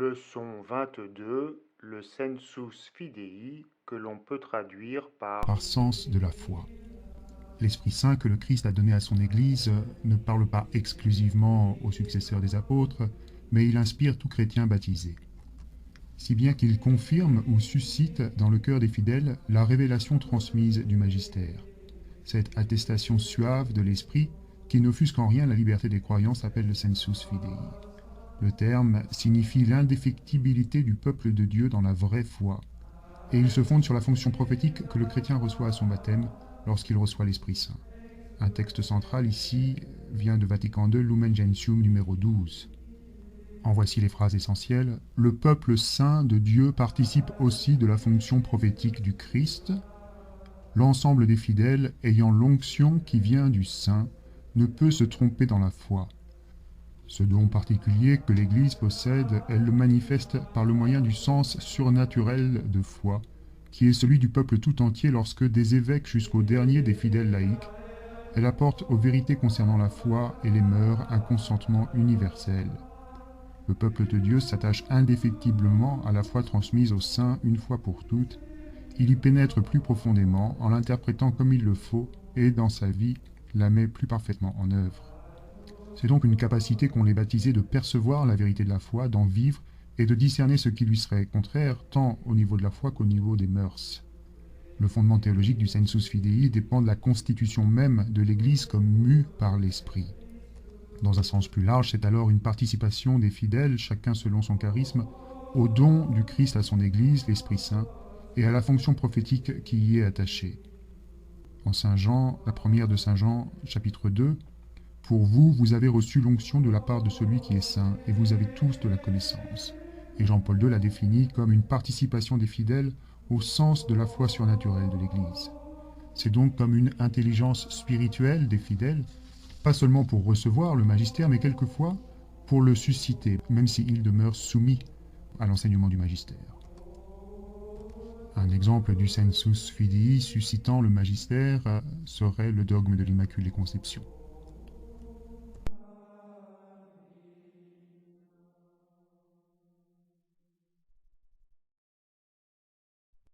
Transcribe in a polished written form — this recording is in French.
Leçon 22, le sensus fidei, que l'on peut traduire par sens de la foi. L'Esprit Saint que le Christ a donné à son Église ne parle pas exclusivement aux successeurs des apôtres, mais il inspire tout chrétien baptisé. Si bien qu'il confirme ou suscite dans le cœur des fidèles la révélation transmise du magistère. Cette attestation suave de l'Esprit, qui n'offusque en rien la liberté des croyants, s'appelle le sensus fidei. Le terme signifie l'indéfectibilité du peuple de Dieu dans la vraie foi, et il se fonde sur la fonction prophétique que le chrétien reçoit à son baptême lorsqu'il reçoit l'Esprit Saint. Un texte central ici vient de Vatican II, Lumen Gentium numéro 12. En voici les phrases essentielles. Le peuple saint de Dieu participe aussi de la fonction prophétique du Christ. L'ensemble des fidèles ayant l'onction qui vient du Saint ne peut se tromper dans la foi. Ce don particulier que l'Église possède, elle le manifeste par le moyen du sens surnaturel de foi, qui est celui du peuple tout entier lorsque, des évêques jusqu'au dernier des fidèles laïcs, elle apporte aux vérités concernant la foi et les mœurs un consentement universel. Le peuple de Dieu s'attache indéfectiblement à la foi transmise aux saints une fois pour toutes. Il y pénètre plus profondément en l'interprétant comme il le faut et, dans sa vie, la met plus parfaitement en œuvre. C'est donc une capacité qu'ont les baptisés de percevoir la vérité de la foi, d'en vivre et de discerner ce qui lui serait contraire, tant au niveau de la foi qu'au niveau des mœurs. Le fondement théologique du sensus fidei dépend de la constitution même de l'Église comme mue par l'Esprit. Dans un sens plus large, c'est alors une participation des fidèles, chacun selon son charisme, au don du Christ à son Église, l'Esprit Saint, et à la fonction prophétique qui y est attachée. En Saint Jean, la première de Saint Jean, chapitre 2, « Pour vous, vous avez reçu l'onction de la part de celui qui est saint, et vous avez tous de la connaissance. » Et Jean-Paul II l'a défini comme une participation des fidèles au sens de la foi surnaturelle de l'Église. C'est donc comme une intelligence spirituelle des fidèles, pas seulement pour recevoir le magistère, mais quelquefois pour le susciter, même s'ils demeurent soumis à l'enseignement du magistère. Un exemple du sensus fidei suscitant le magistère serait le dogme de l'Immaculée Conception.